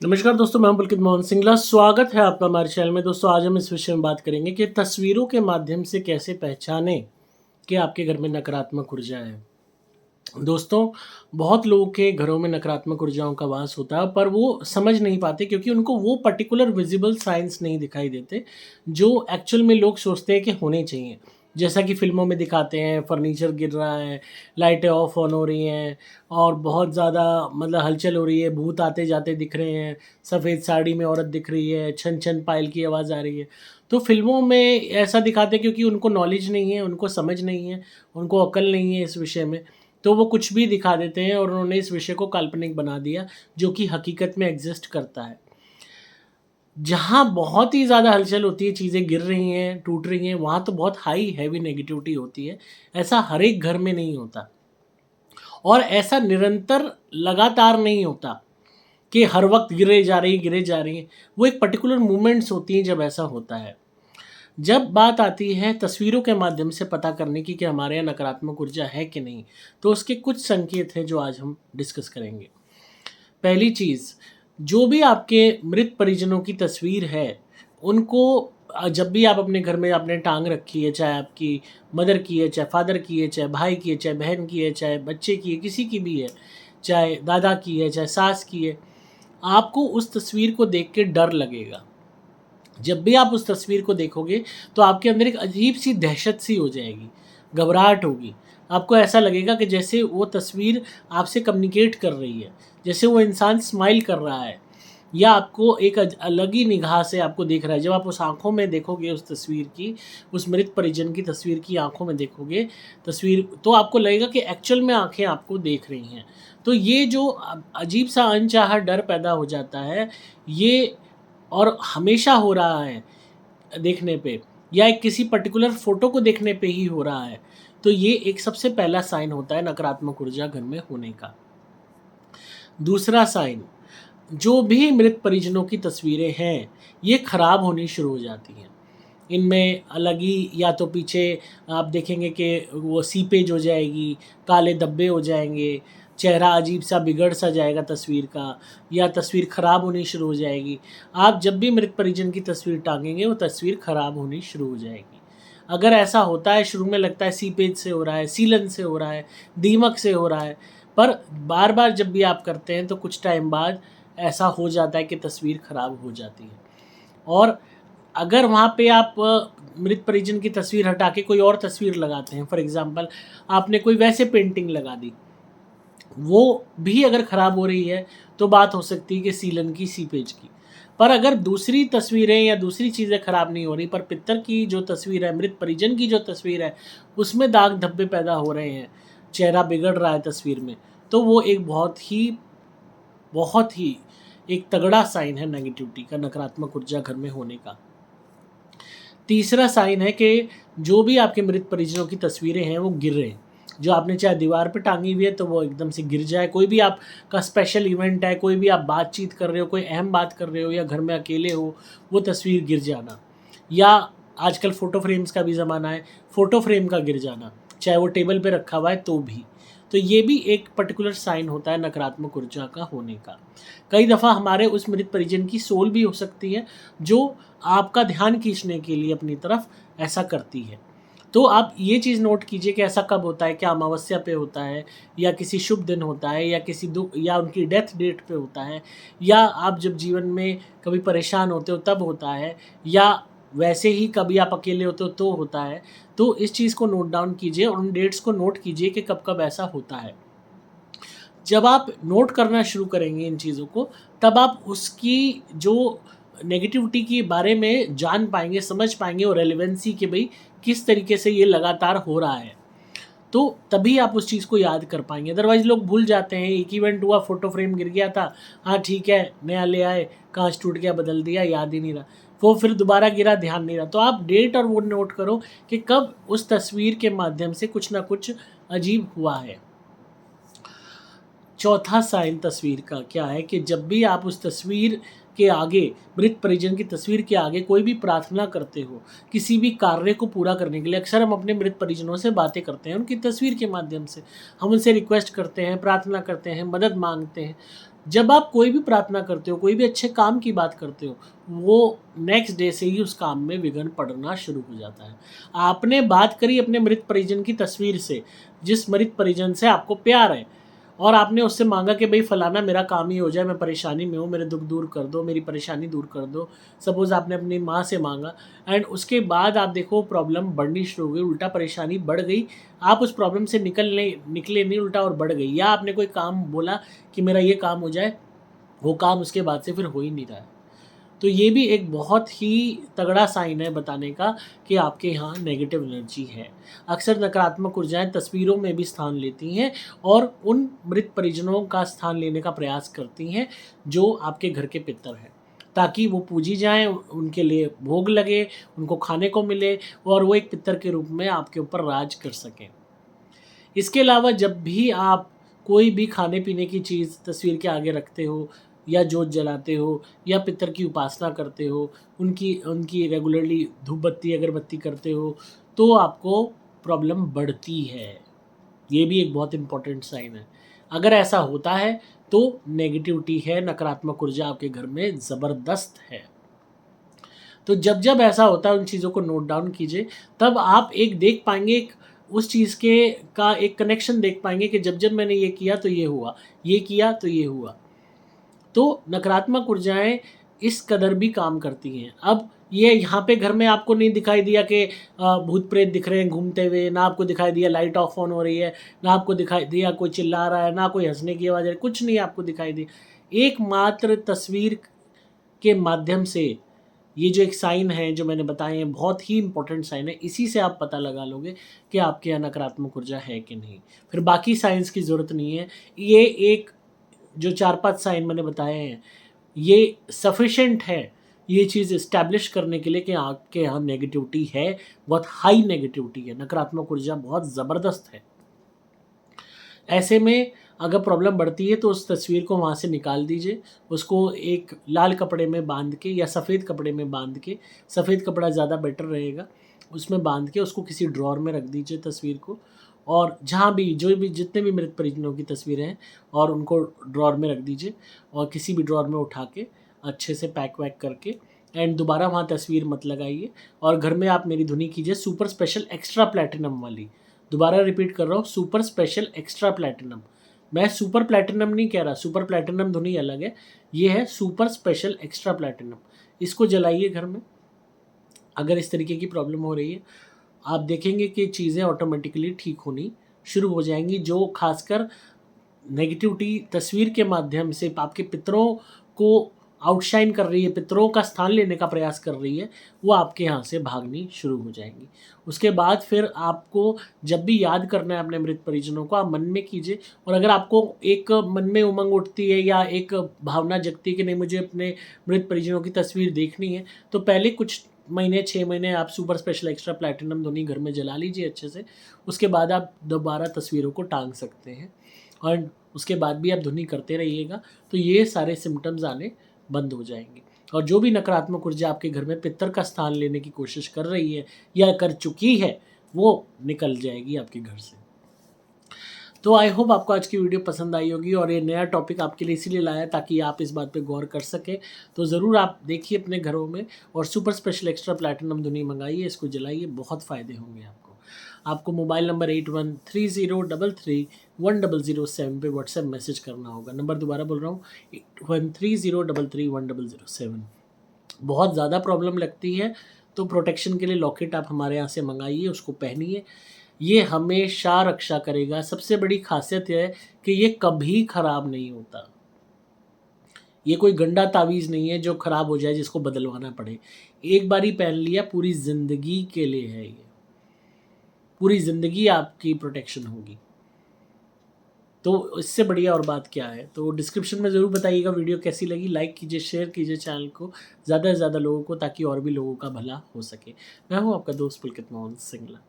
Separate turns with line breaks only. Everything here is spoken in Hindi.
नमस्कार दोस्तों, मैं हूं पुलकित मोहन सिंगला। स्वागत है आपका हमारे चैनल में। दोस्तों, आज हम इस विषय में बात करेंगे कि तस्वीरों के माध्यम से कैसे पहचानें कि आपके घर में नकारात्मक ऊर्जा है। दोस्तों, बहुत लोगों के घरों में नकारात्मक ऊर्जाओं का वास होता है, पर वो समझ नहीं पाते क्योंकि उनको वो पर्टिकुलर विजिबल साइंस नहीं दिखाई देते, जो एक्चुअल में लोग सोचते हैं कि होने चाहिए। जैसा कि फ़िल्मों में दिखाते हैं, फर्नीचर गिर रहा है, लाइटें ऑफ ऑन हो रही हैं और बहुत ज़्यादा मतलब हलचल हो रही है, भूत आते-जाते दिख रहे हैं, सफ़ेद साड़ी में औरत दिख रही है, छन-छन पायल की आवाज़ आ रही है। तो फ़िल्मों में ऐसा दिखाते हैं क्योंकि उनको नॉलेज नहीं है, उनको समझ नहीं है, उनको अक्ल नहीं है इस विषय में। तो वो कुछ भी दिखा देते हैं और उन्होंने इस विषय को काल्पनिक बना दिया, जो कि हकीकत में एग्ज़िस्ट करता है। जहाँ बहुत ही ज़्यादा हलचल होती है, चीज़ें गिर रही हैं, टूट रही हैं, वहाँ तो बहुत हाई हेवी नेगेटिविटी होती है। ऐसा हर एक घर में नहीं होता और ऐसा निरंतर लगातार नहीं होता कि हर वक़्त गिरे जा रही हैं। वो एक पर्टिकुलर मोमेंट्स होती हैं जब ऐसा होता है। जब बात आती है तस्वीरों के माध्यम से पता करने की कि हमारे यहाँ नकारात्मक ऊर्जा है कि नहीं, तो उसके कुछ संकेत हैं जो आज हम डिस्कस करेंगे। पहली चीज़, जो भी आपके मृत परिजनों की तस्वीर है, उनको जब भी आप अपने घर में आपने टाँग रखी है, चाहे आपकी मदर की है, चाहे फादर की है, चाहे भाई की है, चाहे बहन की है, चाहे बच्चे की है, किसी की भी है, चाहे दादा की है, चाहे सास की है, आपको उस तस्वीर को देख के डर लगेगा। जब भी आप उस तस्वीर को देखोगे तो आपके अंदर एक अजीब-सी दहशत सी हो जाएगी, घबराहट होगी। आपको ऐसा लगेगा कि जैसे वो तस्वीर आपसे कम्युनिकेट कर रही है, जैसे वो इंसान स्माइल कर रहा है या आपको एक अलग ही निगाह से आपको देख रहा है। जब आप उस आँखों में देखोगे उस तस्वीर की, उस मृत परिजन की तस्वीर की आँखों में देखोगे तस्वीर, तो आपको लगेगा कि एक्चुअल में आँखें आपको देख रही हैं। तो ये जो अजीब-सा अनचाहा डर पैदा हो जाता है, ये और हमेशा हो रहा है देखने पे या एक किसी पर्टिकुलर फ़ोटो को देखने पे ही हो रहा है, तो ये एक सबसे पहला साइन होता है नकारात्मक ऊर्जा घर में होने का। दूसरा साइन, जो भी मृत परिजनों की तस्वीरें हैं, ये खराब होनी शुरू हो जाती हैं। इनमें अलग ही या तो पीछे आप देखेंगे कि वो सीपेज हो जाएगी, काले धब्बे हो जाएँगे, चेहरा अजीब-सा बिगड़-सा जाएगा तस्वीर का या तस्वीर खराब होनी शुरू हो जाएगी। आप जब भी मृत परिजन की तस्वीर टाँगेंगे, वो तस्वीर खराब होनी शुरू हो जाएगी। अगर ऐसा होता है, शुरू में लगता है सीपेज से हो रहा है, सीलन से हो रहा है, दीमक से हो रहा है, पर बार-बार जब भी आप करते हैं, तो कुछ टाइम बाद ऐसा हो जाता है कि तस्वीर खराब हो जाती है। और अगर वहाँ पे आप मृत परिजन की तस्वीर हटा के कोई और तस्वीर लगाते हैं, फॉर एग्ज़ाम्पल आपने कोई वैसे पेंटिंग लगा दी, वो भी अगर ख़राब हो रही है, तो बात हो सकती है कि सीलन की, सीपेज की। पर अगर दूसरी तस्वीरें या दूसरी चीज़ें ख़राब नहीं हो रही, पर पितर की जो तस्वीर है, मृत परिजन की जो तस्वीर है, उसमें दाग धब्बे पैदा हो रहे हैं, चेहरा बिगड़ रहा है तस्वीर में, तो वो एक बहुत ही एक तगड़ा साइन है नेगेटिविटी का, नकारात्मक ऊर्जा घर में होने का। तीसरा साइन है कि जो भी आपके मृत परिजनों की तस्वीरें हैं, वो गिर रहे हैं। जो आपने चाहे दीवार पे टाँगी हुई है, तो वो एकदम से गिर जाए। कोई भी आपका स्पेशल इवेंट है, कोई भी आप बातचीत कर रहे हो, कोई अहम बात कर रहे हो या घर में अकेले हो, वो तस्वीर गिर जाना। या आजकल फ़ोटो फ्रेम्स का भी ज़माना है, फ़ोटो फ्रेम का गिर जाना, चाहे वो टेबल पे रखा हुआ है तो भी। तो ये भी एक पर्टिकुलर साइन होता है नकारात्मक ऊर्जा का होने का। कई दफ़ा हमारे उस मृत परिजन की सोल भी हो सकती है, जो आपका ध्यान खींचने के लिए अपनी तरफ ऐसा करती है। तो आप ये चीज़ नोट कीजिए कि ऐसा कब होता है, क्या अमावस्या पे होता है या किसी शुभ दिन होता है या किसी दुःख या उनकी डेथ डेट पे होता है या आप जब जीवन में कभी परेशान होते हो तब होता है या वैसे ही कभी आप अकेले होते हो तो होता है। तो इस चीज़ को नोट डाउन कीजिए और उन डेट्स को नोट कीजिए कि कब-कब ऐसा होता है। जब आप नोट करना शुरू करेंगे इन चीज़ों को, तब आप उसकी जो नेगेटिविटी के बारे में जान पाएँगे, समझ पाएँगे और रेलेवेंसी कि भई किस तरीके से ये लगातार हो रहा है। तो तभी आप उस चीज़ को याद कर पाएँगे, अदरवाइज़ लोग भूल जाते हैं, एक इवेंट हुआ, फ़ोटो फ्रेम गिर गया था, हाँ ठीक है, नया ले आए, काँच टूट गया, बदल दिया, याद ही नहीं रहा। वो फिर दोबारा गिरा, ध्यान नहीं रहा। तो आप डेट और वो नोट करो कि कब उस तस्वीर के माध्यम से कुछ ना कुछ अजीब हुआ है। चौथा साइन तस्वीर का क्या है कि जब भी आप उस तस्वीर के आगे, मृत परिजन की तस्वीर के आगे कोई भी प्रार्थना करते हो, किसी भी कार्य को पूरा करने के लिए, अक्सर हम अपने मृत परिजनों से बातें करते हैं, उनकी तस्वीर के माध्यम से। हम उनसे रिक्वेस्ट करते हैं, प्रार्थना करते हैं, मदद माँगते हैं। जब आप कोई भी प्रार्थना करते हो, कोई भी अच्छे काम की बात करते हो, वो नेक्स्ट डे से ही उस काम में विघ्न पड़ना शुरू हो जाता है। आपने बात करी अपने मृत परिजन की तस्वीर से, जिस मृत परिजन से आपको प्यार है, और आपने उससे मांगा कि भाई फलाना मेरा काम ही हो जाए, मैं परेशानी में हूँ, मेरे दुख दूर कर दो, मेरी परेशानी दूर कर दो। सपोज़ आपने अपनी माँ से मांगा एंड उसके बाद आप देखो प्रॉब्लम बढ़नी शुरू हो गई, उल्टा परेशानी बढ़ गई। आप उस प्रॉब्लम से निकले नहीं, उल्टा और बढ़ गई। या आपने कोई काम बोला कि मेरा ये काम हो जाए, वो काम उसके बाद से फिर हो ही नहीं रहा है। तो ये भी एक बहुत ही तगड़ा साइन है बताने का कि आपके यहाँ नेगेटिव एनर्जी है। अक्सर नकारात्मक ऊर्जाएँ तस्वीरों में भी स्थान लेती हैं और उन मृत परिजनों का स्थान लेने का प्रयास करती हैं जो आपके घर के पितर हैं, ताकि वो पूजी जाएँ, उनके लिए भोग लगे, उनको खाने को मिले और वो एक पितर के रूप में आपके ऊपर राज कर सकें। इसके अलावा जब भी आप कोई भी खाने-पीने की चीज़ तस्वीर के आगे रखते हो या जोत जलाते हो या पितर की उपासना करते हो, उनकी उनकी रेगुलरली धूप बत्ती, अगरबत्ती करते हो, तो आपको प्रॉब्लम बढ़ती है। ये भी एक बहुत इम्पोर्टेंट साइन है। अगर ऐसा होता है, तो नेगेटिविटी है, नकारात्मक ऊर्जा आपके घर में ज़बरदस्त है। तो जब-जब ऐसा होता है उन चीज़ों को नोट डाउन कीजिए, तब आप एक देख पाएँगे एक उस चीज़ के का एक कनेक्शन देख पाएँगे कि जब-जब मैंने ये किया तो ये हुआ, ये किया तो ये हुआ। तो नकारात्मक ऊर्जाएँ इस कदर भी काम करती हैं। अब ये यहाँ पे घर में आपको नहीं दिखाई दिया कि भूत-प्रेत दिख रहे हैं घूमते हुए, ना आपको दिखाई दिया लाइट ऑफ ऑन हो रही है, ना आपको दिखाई दिया कोई चिल्ला रहा है, ना कोई हँसने की आवाज़ आ रही है, कुछ नहीं आपको दिखाई दी। एकमात्र तस्वीर के माध्यम से ये जो एक साइन है जो मैंने बताए हैं बहुत ही इम्पोर्टेंट साइन है, इसी से आप पता लगा लोगे कि आपके यहाँ नकारात्मक ऊर्जा है कि नहीं। फिर बाकी साइंस की ज़रूरत नहीं है। ये एक जो 4-5 साइन मैंने बताए हैं, ये सफिशिएंट है, ये चीज़ एस्टैब्लिश करने के लिए कि आपके यहाँ नेगेटिविटी है, बहुत हाई नेगेटिविटी है, नकारात्मक ऊर्जा बहुत ज़बरदस्त है। ऐसे में अगर प्रॉब्लम बढ़ती है तो उस तस्वीर को वहाँ से निकाल दीजिए। उसको एक लाल कपड़े में बाँध के या सफ़ेद कपड़े में बाँध के, सफ़ेद कपड़ा ज़्यादा बेटर रहेगा, उसमें बाँध के उसको किसी ड्रॉअर में रख दीजिए तस्वीर को। और जहाँ भी जो भी जितने भी मृत परिजनों की तस्वीरें हैं और उनको ड्रॉअर में रख दीजिए और किसी भी ड्रॉअर में उठा के अच्छे से पैक वैक करके एंड दोबारा वहाँ तस्वीर मत लगाइए। और घर में आप मेरी धुनी कीजिए सुपर स्पेशल एक्स्ट्रा प्लैटिनम वाली। दोबारा रिपीट कर रहा हूँ, सुपर स्पेशल एक्स्ट्रा प्लैटिनम। मैं सुपर प्लैटिनम नहीं कह रहा, सुपर प्लैटिनम धुनी अलग है, ये है सुपर स्पेशल एक्स्ट्रा प्लैटिनम। इसको जलाइए घर में। अगर इस तरीके की प्रॉब्लम हो रही है, आप देखेंगे कि चीज़ें ऑटोमेटिकली ठीक होनी शुरू हो जाएँगी। जो ख़ासकर नेगेटिविटी तस्वीर के माध्यम से आपके पितरों को आउटशाइन कर रही है, पितरों का स्थान लेने का प्रयास कर रही है, वो आपके यहाँ से भागनी शुरू हो जाएँगी। उसके बाद फिर आपको जब भी याद करना है अपने मृत परिजनों को, आप मन में कीजिए। और अगर आपको एक मन में उमंग उठती है या एक भावना जगती है कि नहीं मुझे अपने मृत परिजनों की तस्वीर देखनी है, तो पहले कुछ महीने 6 महीने आप सुपर स्पेशल एक्स्ट्रा प्लैटिनम धुनी घर में जला लीजिए अच्छे से। उसके बाद आप दोबारा तस्वीरों को टाँग सकते हैं और उसके बाद भी आप धुनी करते रहिएगा, तो ये सारे सिम्पटम्स आने बंद हो जाएँगे। और जो भी नकारात्मक ऊर्जा आपके घर में पितर का स्थान लेने की कोशिश कर रही है या कर चुकी है, वो निकल जाएगी आपके घर से। तो आई होप आपको आज की वीडियो पसंद आई होगी और ये नया टॉपिक आपके लिए इसीलिए लाया ताकि आप इस बात पे गौर कर सकें। तो ज़रूर आप देखिए अपने घरों में और सुपर स्पेशल एक्स्ट्रा प्लैटिनम धुनी मंगाइए, इसको जलाइए, बहुत फ़ायदे होंगे आपको। आपको मोबाइल नंबर 8130331007 पे व्हाट्सएप मैसेज करना होगा। नंबर दोबारा बोल रहा हूँ 8130331007। बहुत ज़्यादा प्रॉब्लम लगती है तो प्रोटेक्शन के लिए लॉकेट आप हमारे यहाँ से मंगाइए, उसको पहनिए। ये हमेशा रक्षा करेगा। सबसे बड़ी ख़ासियत ये है कि ये कभी ख़राब नहीं होता। ये कोई गंदा तावीज़ नहीं है जो ख़राब हो जाए जिसको बदलवाना पड़े। एक बारी पहन लिया पूरी ज़िंदगी के लिए है ये। पूरी ज़िंदगी आपकी प्रोटेक्शन होगी। तो इससे बढ़िया और बात क्या है? तो डिस्क्रिप्शन में ज़रूर बताइएगा वीडियो कैसी लगी, लाइक कीजिए, शेयर कीजिए चैनल को ज़्यादा से ज़्यादा लोगों को ताकि और भी लोगों का भला हो सके। मैं हूँ आपका दोस्त पुलकित मोहन सिंगला।